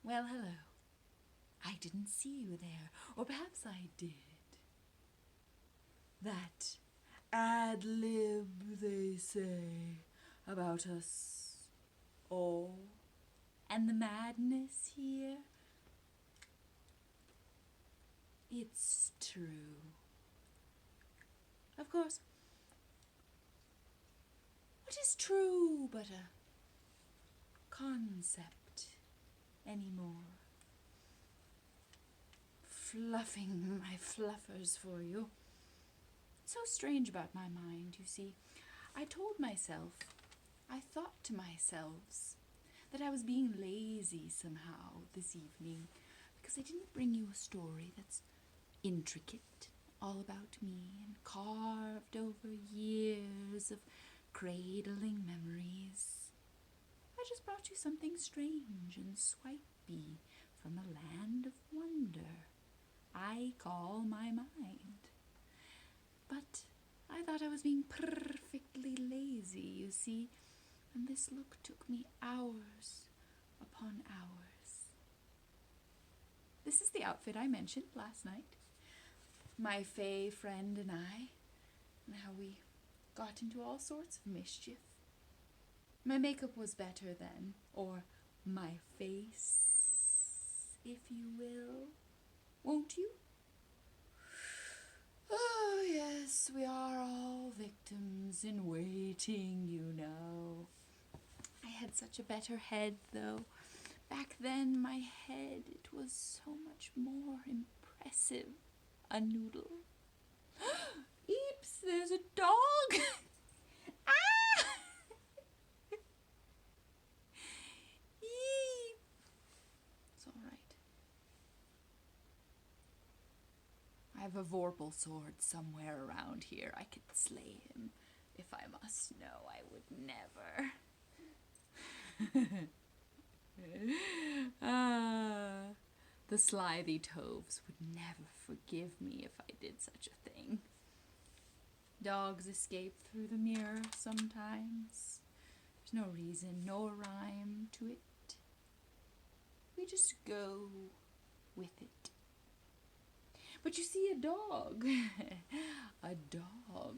Well, hello. I didn't see you there, or perhaps I did. That ad lib, they say, about us all, and the madness here. It's true. Of course, what is true but a concept anymore? Fluffing my fluffers for you. It's so strange about my mind, you see. I thought to myself that I was being lazy somehow this evening because I didn't bring you a story that's intricate, all about me and carved over years of cradling memories. I just brought you something strange and swipey from a land of wonder I call my mind. But I thought I was being perfectly lazy, you see, and this look took me hours upon hours. This is the outfit I mentioned last night. My fey friend and I, and how we got into all sorts of mischief. My makeup was better then, or my face, if you will. Won't you? Oh, yes, we are all victims in waiting, you know. I had such a better head, though. Back then, my head, it was so much more impressive. A noodle. Eeps, there's a dog! Ah! Eep. It's all right. I have a vorpal sword somewhere around here. I could slay him. If I must know, I would never. The slithy toves would never forgive me if I did such a thing. Dogs escape through the mirror sometimes. There's no reason, no rhyme to it. We just go with it. But you see, a dog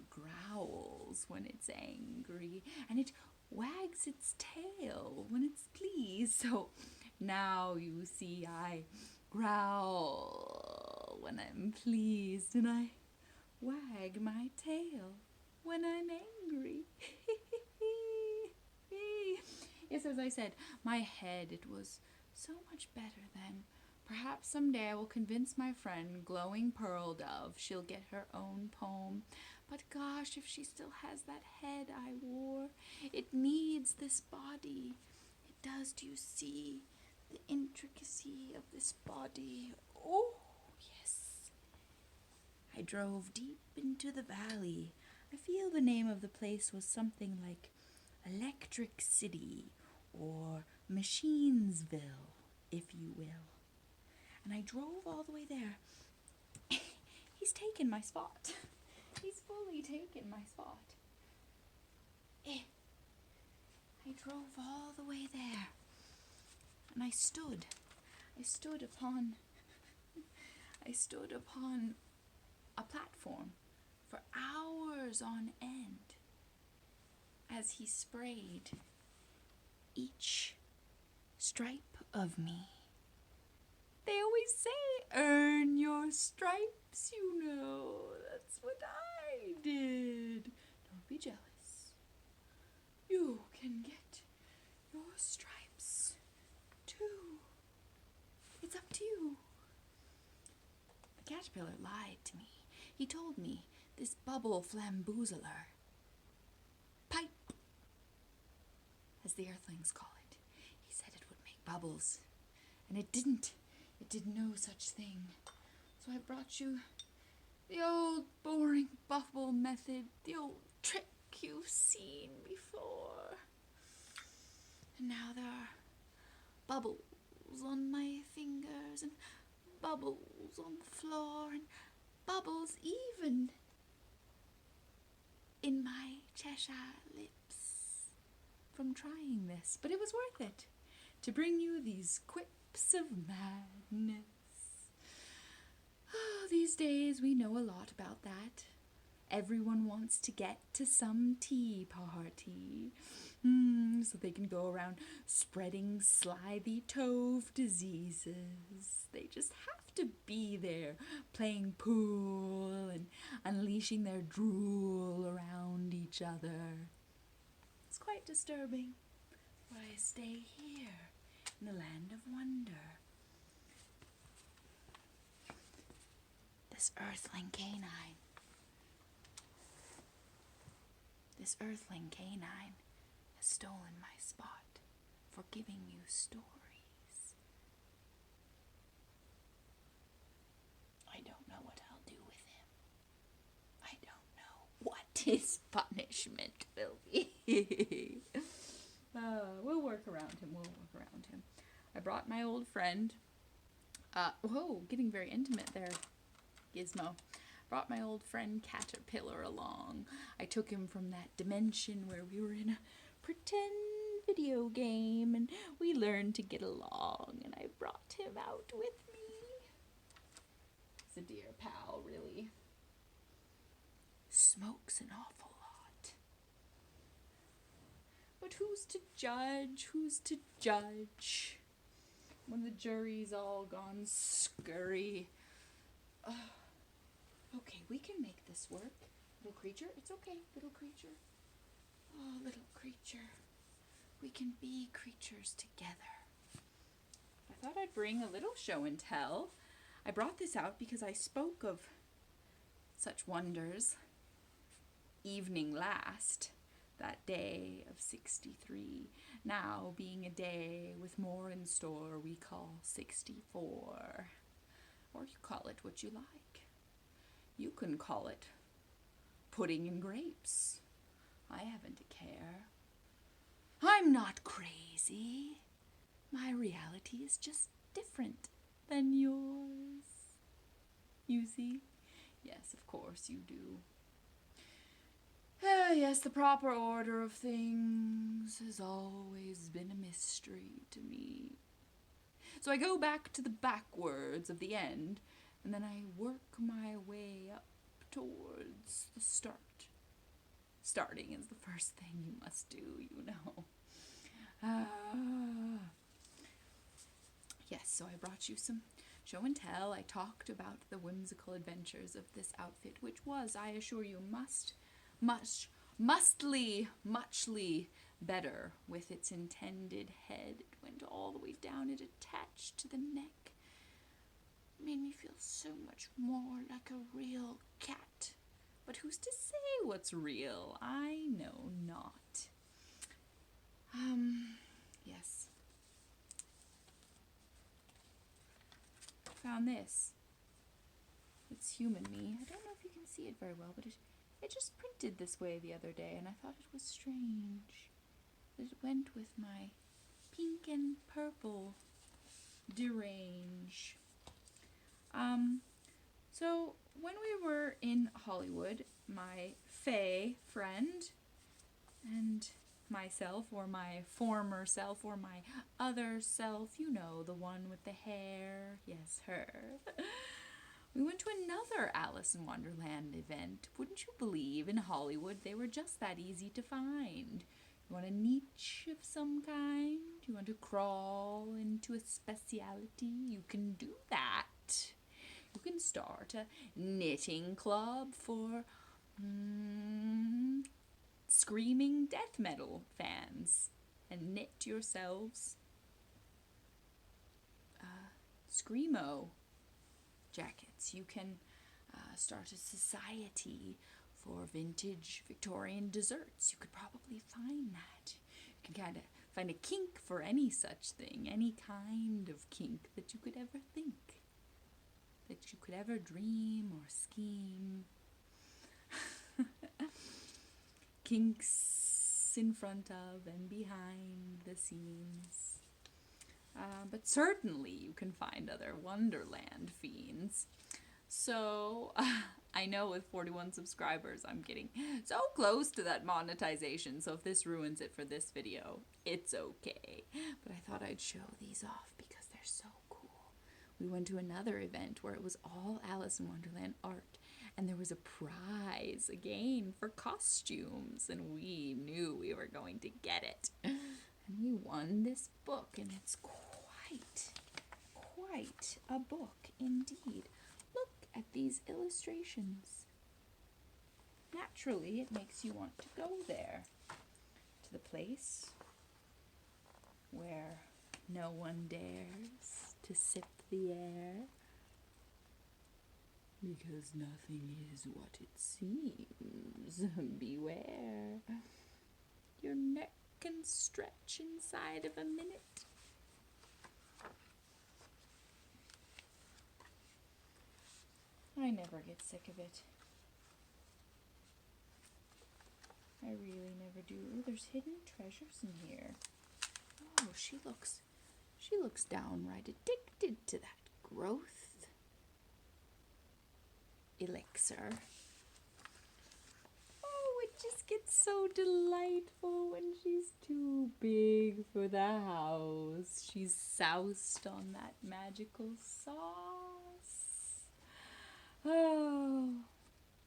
growls when it's angry, and it wags its tail when it's pleased. So now you see I growl when I'm pleased, and I wag my tail when I'm angry. Yes, as I said, my head, it was so much better then. Perhaps someday I will convince my friend, Glowing Pearl Dove, she'll get her own poem. But gosh, if she still has that head I wore, it needs this body. It does. Do you see the intricacy of this body? Oh, yes. I drove deep into the valley. I feel the name of the place was something like Electric City or Machinesville, if you will. And I drove all the way there. He's taken my spot. He's fully taken my spot. I drove all the way there. And I stood upon a platform for hours on end as he sprayed each stripe of me. They always say, earn your stripes, you know. That's what I did. Don't be jealous. You can get your stripes, too. It's up to you. The caterpillar lied to me. He told me this bubble flamboozler, pipe, as the earthlings call it. He said it would make bubbles, and it didn't. It did no such thing. So I brought you the old boring bubble method, the old trick you've seen before. And now there are bubbles on my fingers, and bubbles on the floor, and bubbles even in my Cheshire lips from trying this. But it was worth it to bring you these quick depths of madness. These days we know a lot about that. Everyone wants to get to some tea party, so they can go around spreading slithy tove diseases. They just have to be there, playing pool and unleashing their drool around each other. It's quite disturbing, but I stay here in the land of wonder. This earthling canine has stolen my spot for giving you stories. I don't know what I'll do with him. I don't know what his punishment will be. We'll work around him. I brought my old friend. Whoa, getting very intimate there, Gizmo. Brought my old friend Caterpillar along. I took him from that dimension where we were in a pretend video game and we learned to get along, and I brought him out with me. He's a dear pal, really. Smokes an awful lot. But who's to judge? When the jury's all gone scurry. Okay, we can make this work. Little creature, it's okay, little creature. Oh, little creature. We can be creatures together. I thought I'd bring a little show and tell. I brought this out because I spoke of such wonders. Evening last, that day of 63, now being a day with more in store we call 64. Or you call it what you like. You can call it pudding and grapes. I haven't a care. I'm not crazy. My reality is just different than yours. You see? Yes, of course you do. Yes, the proper order of things has always been a mystery to me. So I go back to the backwards of the end, and then I work my way up towards the start. Starting is the first thing you must do, you know. Yes, so I brought you some show and tell. I talked about the whimsical adventures of this outfit, which was, I assure you, muchly better with its intended head. It went all the way down, it attached to the neck. It made me feel so much more like a real cat. But who's to say what's real? I know not. Yes. Found this. It's human me. I don't know if you can see it very well, but it just printed this way the other day, and I thought it was strange that it went with my pink and purple derange. So when we were in Hollywood, my Faye friend and myself, or my former self, or my other self, you know, the one with the hair, yes, her. We went to another Alice in Wonderland event. Wouldn't you believe, in Hollywood they were just that easy to find. You want a niche of some kind? You want to crawl into a speciality? You can do that. You can start a knitting club for screaming death metal fans and knit yourselves screamo jackets. You can start a society for vintage Victorian desserts. You could probably find that. You can kind of find a kink for any such thing, any kind of kink that you could ever think, that you could ever dream or scheme. Kinks in front of and behind the scenes. But certainly you can find other Wonderland fiends. So, I know with 41 subscribers, I'm getting so close to that monetization, so if this ruins it for this video, it's okay. But I thought I'd show these off because they're so cool. We went to another event where it was all Alice in Wonderland art, and there was a prize again for costumes, and we knew we were going to get it. And we won this book, and it's quite a book indeed. Look at these illustrations. Naturally, it makes you want to go there, to the place where no one dares to sip the air, because nothing is what it seems. Beware. Your neck can stretch inside of a minute. I never get sick of it. I really never do. Ooh, there's hidden treasures in here. Oh, she looks downright addicted to that growth elixir. Oh, it just gets so delightful when she's too big for the house. She's soused on that magical sauce. Oh,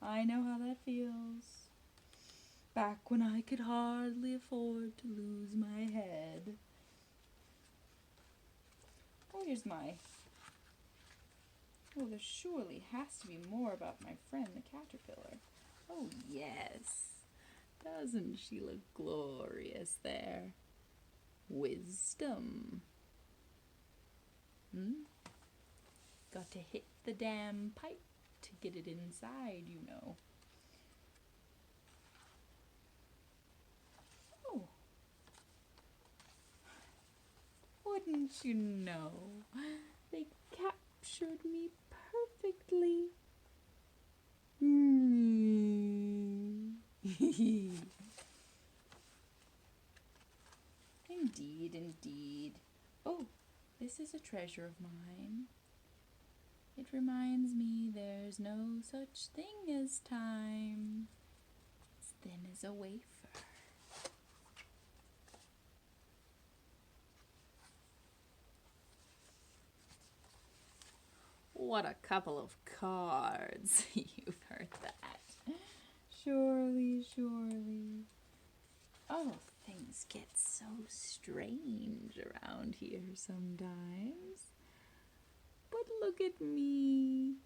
I know how that feels. Back when I could hardly afford to lose my head. Oh, here's my... Oh, there surely has to be more about my friend the caterpillar. Oh, yes. Doesn't she look glorious there? Wisdom. Got to hit the damn pipe to get it inside, you know. Oh. Wouldn't you know? They captured me perfectly. Indeed, indeed. Oh, this is a treasure of mine. It reminds me there's no such thing as time. It's thin as a wafer. What a couple of cards. You've heard that. Surely, surely. Oh, things get so strange around here sometimes. But look at me,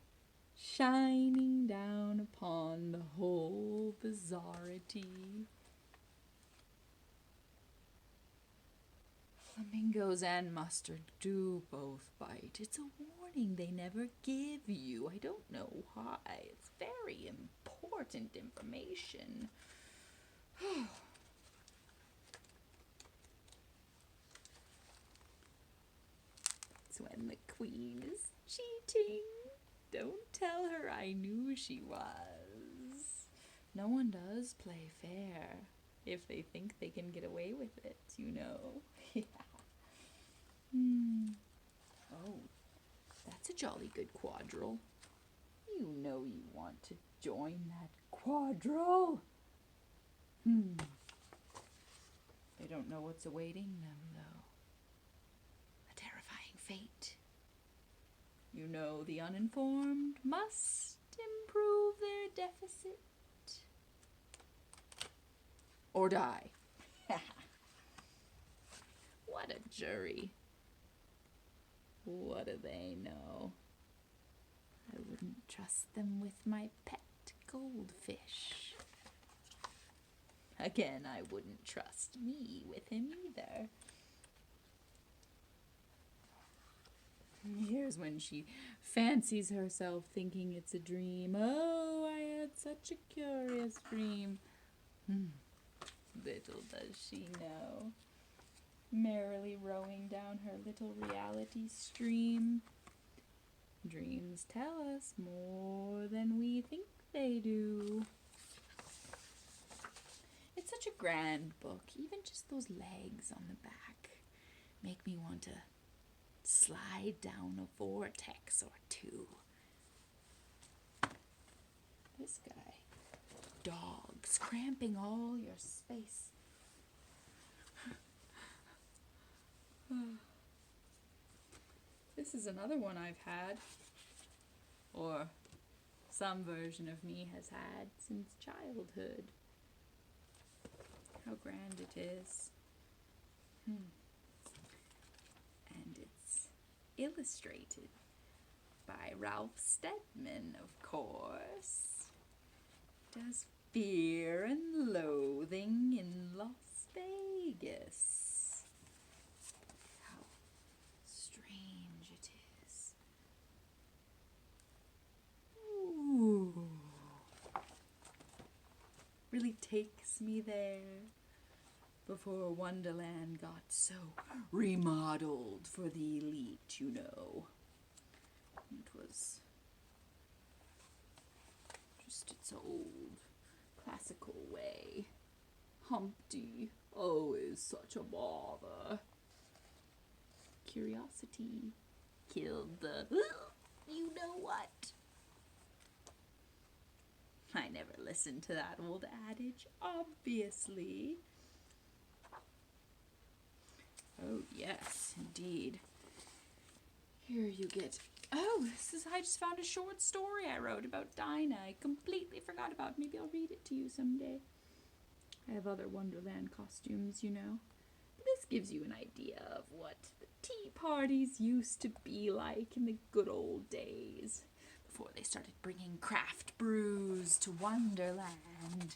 shining down upon the whole bizarrity. Flamingos and mustard do both bite. It's a warning they never give you. I don't know why. It's very important information. It's when the queen is cheating. Don't tell her I knew she was. No one does play fair if they think they can get away with it, you know. Yeah. Oh, that's a jolly good quadrille. You know you want to join that quadrille. They don't know what's awaiting them, though. A terrifying fate. You know the uninformed must improve their deficit. Or die. What a jury. What do they know? I wouldn't trust them with my pet goldfish. Again, I wouldn't trust me with him either. Here's when she fancies herself thinking it's a dream. Oh, I had such a curious dream. Little does she know. Merrily rowing down her little reality stream. Dreams tell us more than we think they do. It's such a grand book. Even just those legs on the back make me want to slide down a vortex or two. This guy. Dogs cramping all your space. This is another one I've had. Or some version of me has had since childhood. How grand it is. And it's illustrated by Ralph Steadman, of course. Does Fear and Loathing in Las Vegas. How strange it is. Ooh. Really takes me there. Before Wonderland got so remodeled for the elite, you know. It was just its old classical way. Humpty, always such a bother. Curiosity killed the you know what. I never listened to that old adage, obviously. Oh, yes, indeed. Here you get... Oh, I just found a short story I wrote about Dinah. I completely forgot about. Maybe I'll read it to you someday. I have other Wonderland costumes, you know. But this gives you an idea of what the tea parties used to be like in the good old days. Before they started bringing craft brews to Wonderland.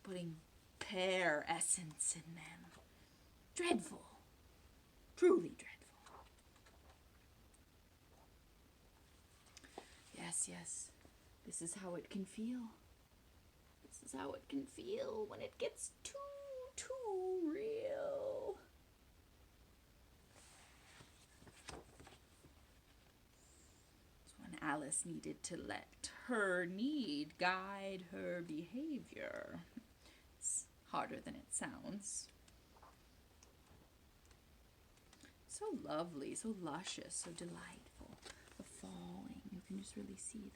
Putting pear essence in them. Dreadful. Truly dreadful. Yes, yes. This is how it can feel. This is how it can feel when it gets too real. It's when Alice needed to let her need guide her behavior. It's harder than it sounds. So lovely, so luscious, so delightful. The falling, you can just really see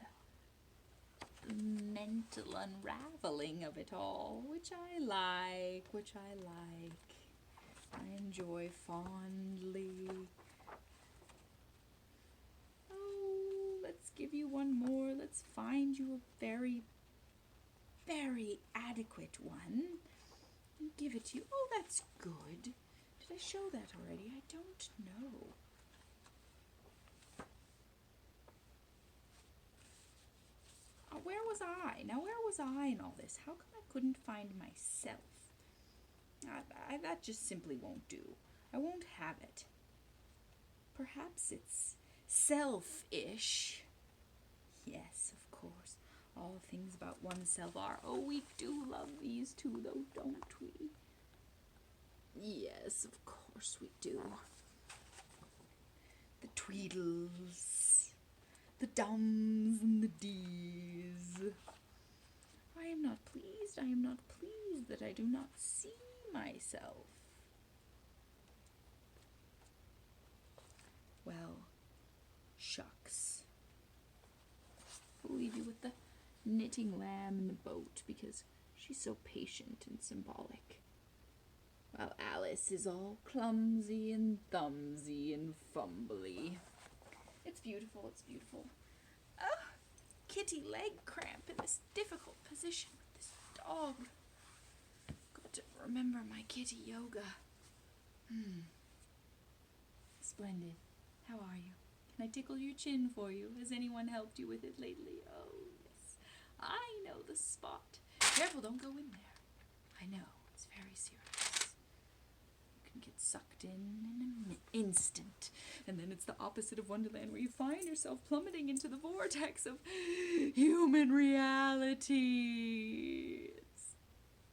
the mental unraveling of it all, which I like. I enjoy fondly. Oh, let's give you one more. Let's find you a very, very adequate one and give it to you. Oh, that's good. Did I show that already? I don't know. Where was I? Now, where was I in all this? How come I couldn't find myself? That just simply won't do. I won't have it. Perhaps it's selfish. Yes, of course. All things about oneself are. Oh, we do love these two, though, don't we? Yes, of course we do. The Tweedles, the Dums and the Dees. I am not pleased that I do not see myself. Well, shucks. We'll leave you with the knitting lamb in the boat because she's so patient and symbolic. While Alice is all clumsy and thumbsy and fumbly. It's beautiful, it's beautiful. Oh, kitty leg cramp in this difficult position with this dog. Got to remember my kitty yoga. Splendid. How are you? Can I tickle your chin for you? Has anyone helped you with it lately? Oh, yes. I know the spot. Careful, don't go in there. I know, it's very serious. You can get sucked in an instant. And then it's the opposite of Wonderland where you find yourself plummeting into the vortex of human reality. It's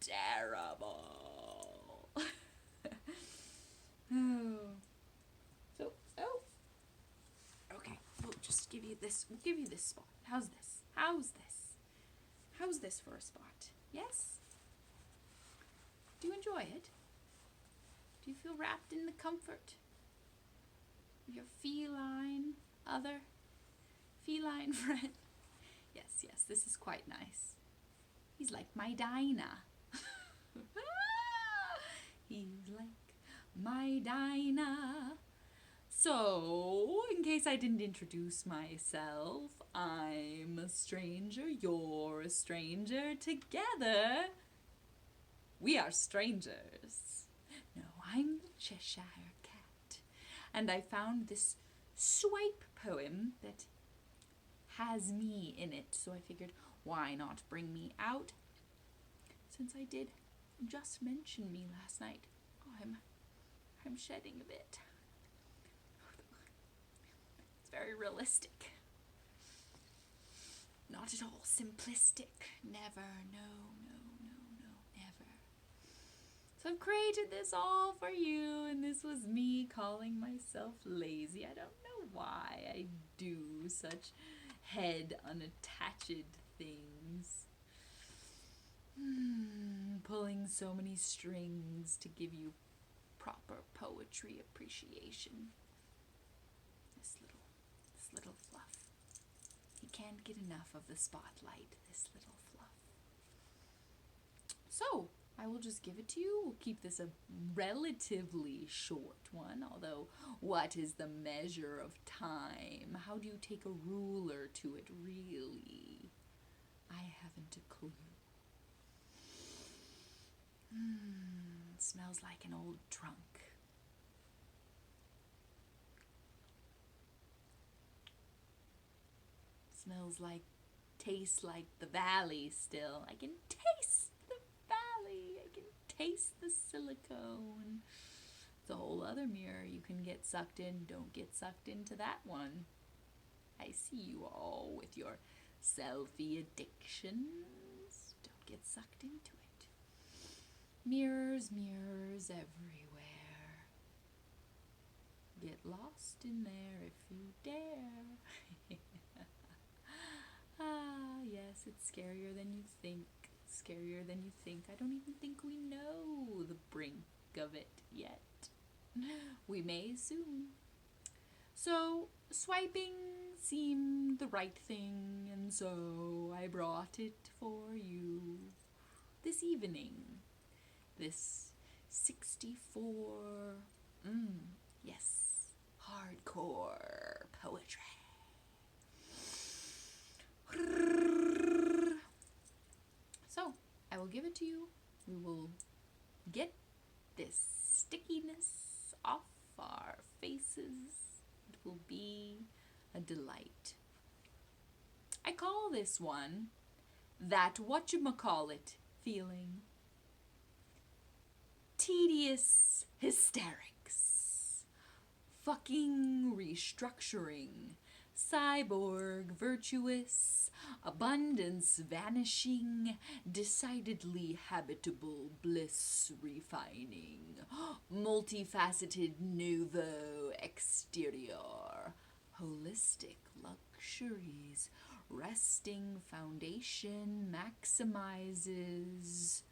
terrible. Okay, we'll just give you this. We'll give you this spot. How's this? How's this for a spot? Yes? Do you enjoy it? Do you feel wrapped in the comfort of your feline friend? Yes, this is quite nice. He's like my Dinah. He's like my Dinah, So, in case I didn't introduce myself, I'm a stranger, you're a stranger, together we are strangers. No, I'm the Cheshire Cat, and I found this swipe poem that has me in it, so I figured, why not bring me out? Since I did just mention me last night, I'm shedding a bit. It's very realistic. Not at all simplistic. Never, no, never. So I've created this all for you, and this was me calling myself lazy. I don't know why I do such head unattached things. Pulling so many strings to give you proper poetry appreciation. This little fluff. You can't get enough of the spotlight, this little fluff. So, I will just give it to you. We'll keep this a relatively short one, although what is the measure of time? How do you take a ruler to it, really? I haven't a clue. It smells like an old trunk. Smells like, tastes like the valley still. I can taste the valley. I can taste the silicone. It's a whole other mirror you can get sucked in. Don't get sucked into that one. I see you all with your selfie addictions. Don't get sucked into it. Mirrors, mirrors everywhere. Get lost in there if you dare. Ah, yes, it's scarier than you think. Scarier than you think. I don't even think we know the brink of it yet. We may soon. So, swiping seemed the right thing, and so I brought it for you this evening. This 64, yes, hardcore poetry. So, I will give it to you. We will get this stickiness off our faces. It will be a delight. I call this one that whatchamacallit feeling. Tedious hysterics. Fucking restructuring. Cyborg virtuous, abundance vanishing, decidedly habitable bliss refining, multifaceted nouveau exterior, holistic luxuries, resting foundation maximizes,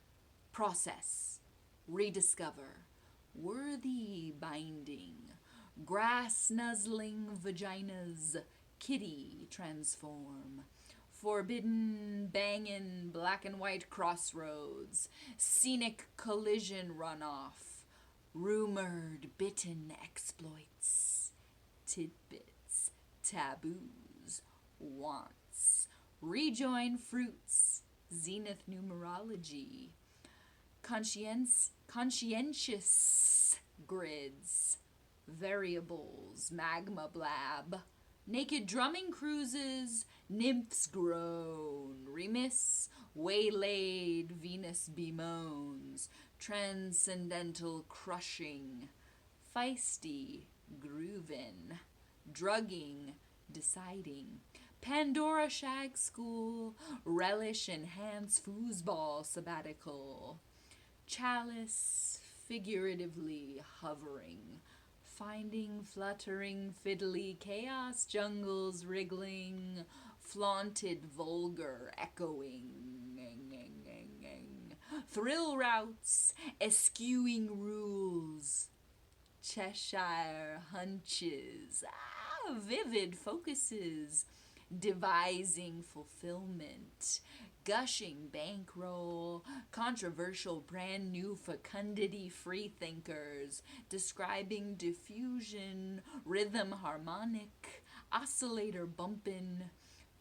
process, rediscover, worthy binding, grass nuzzling vaginas, kitty transform, forbidden bangin' black and white crossroads, scenic collision runoff, rumored bitten exploits, tidbits, taboos, wants, rejoin fruits, zenith numerology, conscientious grids, variables, magma blab, naked drumming cruises, nymphs groan, remiss, waylaid, Venus bemoans, transcendental crushing, feisty, groovin', drugging, deciding, Pandora shag school, relish enhance foosball sabbatical, chalice figuratively hovering, finding fluttering fiddly chaos jungles wriggling, flaunted vulgar echoing, thrill routes eschewing rules, Cheshire hunches, vivid focuses, devising fulfillment, gushing bankroll, controversial brand new fecundity freethinkers, describing diffusion, rhythm harmonic, oscillator bumpin',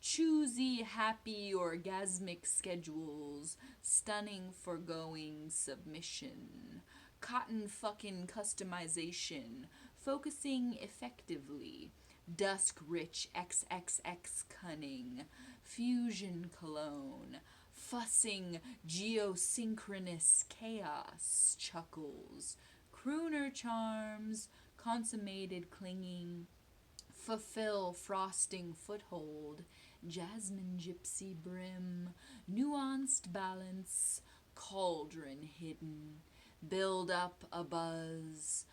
choosy, happy, orgasmic schedules, stunning foregoing submission, cotton fucking customization, focusing effectively, dusk rich XXX cunning, fusion cologne, fussing geosynchronous chaos chuckles, crooner charms, consummated clinging, fulfill frosting foothold, jasmine gypsy brim, nuanced balance, cauldron hidden, build up a buzz,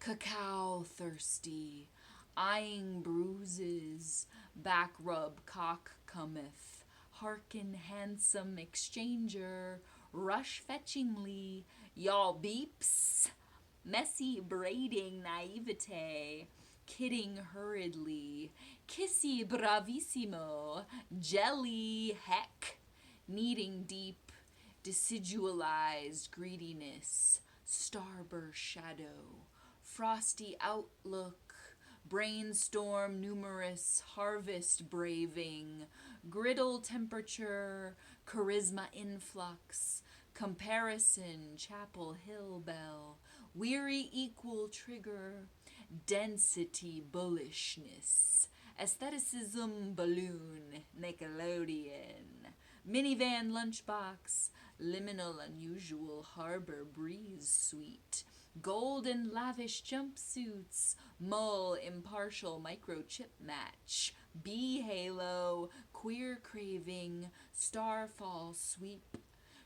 cacao thirsty, eyeing bruises, back rub cock cometh, hearken handsome exchanger, rush fetchingly, y'all beeps, messy braiding naivete, kidding hurriedly, kissy bravissimo, jelly heck, kneading deep, decidualized greediness, starburst shadow, frosty outlook, brainstorm numerous, harvest braving, griddle temperature, charisma influx, comparison, chapel hill bell, weary equal trigger, density bullishness, aestheticism balloon, Nickelodeon, minivan lunchbox, liminal unusual harbor breeze suite, golden lavish jumpsuits, mull impartial microchip match, bee halo, queer craving, starfall sweep,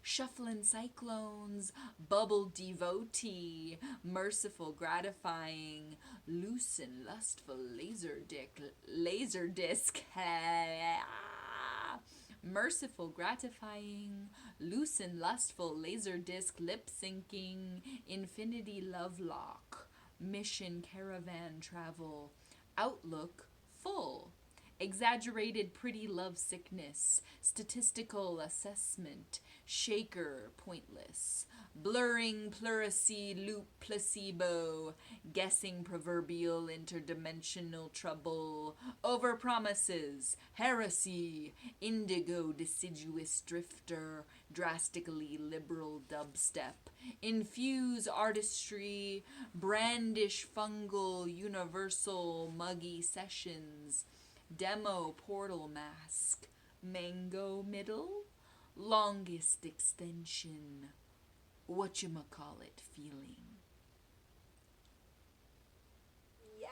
shufflin' cyclones, bubble devotee, merciful gratifying, loose and lustful laser disc, merciful gratifying, loose and lustful laser disc lip syncing, infinity love lock, mission caravan travel, outlook full, exaggerated pretty love sickness, statistical assessment, shaker pointless, blurring pleurisy loop placebo, guessing proverbial interdimensional trouble, overpromises, heresy, indigo deciduous drifter, drastically liberal dubstep, infuse artistry, brandish fungal universal muggy sessions, demo portal mask, mango middle, longest extension, whatchamacallit feeling. Yay!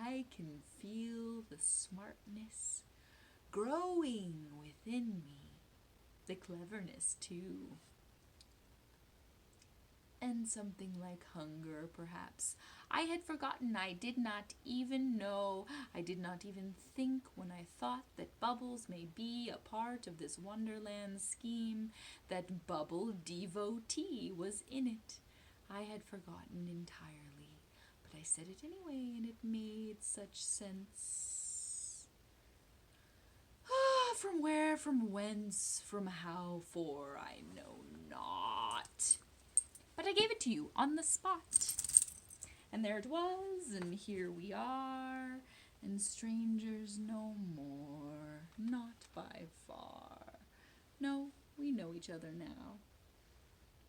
I can feel the smartness growing within me, the cleverness too. And something like hunger, perhaps. I had forgotten. I did not even know. I did not even think when I thought that bubbles may be a part of this Wonderland scheme that bubble devotee was in it. I had forgotten entirely, but I said it anyway, and it made such sense. From where, from whence, from how, for I know not. But I gave it to you on the spot. And there it was, and here we are, and strangers no more, not by far. No, we know each other now.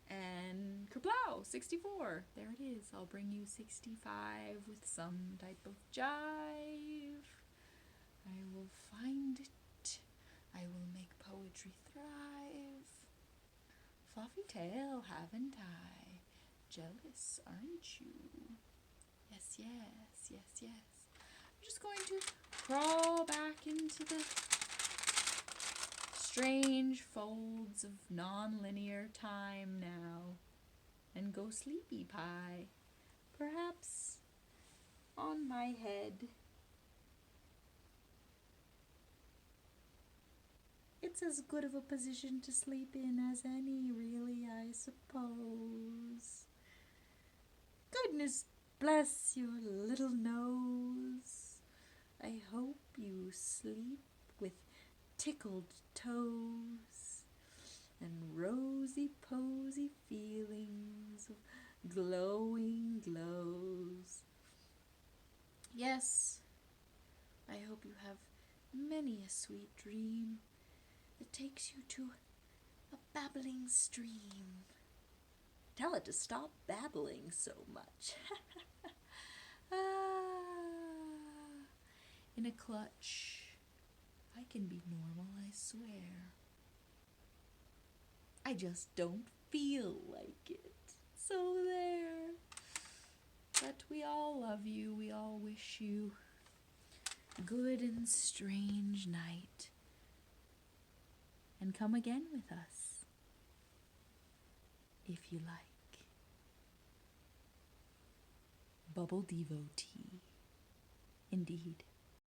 And kerplow, 64. There it is. I'll bring you 65 with some type of jive. I will find it. I will make poetry thrive. Fluffy tail, haven't I? Jealous, aren't you? Yes, yes, yes, yes. I'm just going to crawl back into the strange folds of non-linear time now and go sleepy pie. Perhaps on my head. It's as good of a position to sleep in as any, really, I suppose. Goodness bless your little nose. I hope you sleep with tickled toes and rosy-posy feelings of glowing glows. Yes, I hope you have many a sweet dream that takes you to a babbling stream. Tell it to stop babbling so much. In a clutch, I can be normal, I swear. I just don't feel like it. So there. But we all love you. We all wish you a good and strange night. And come again with us, if you like. Bubble Devotee. Indeed.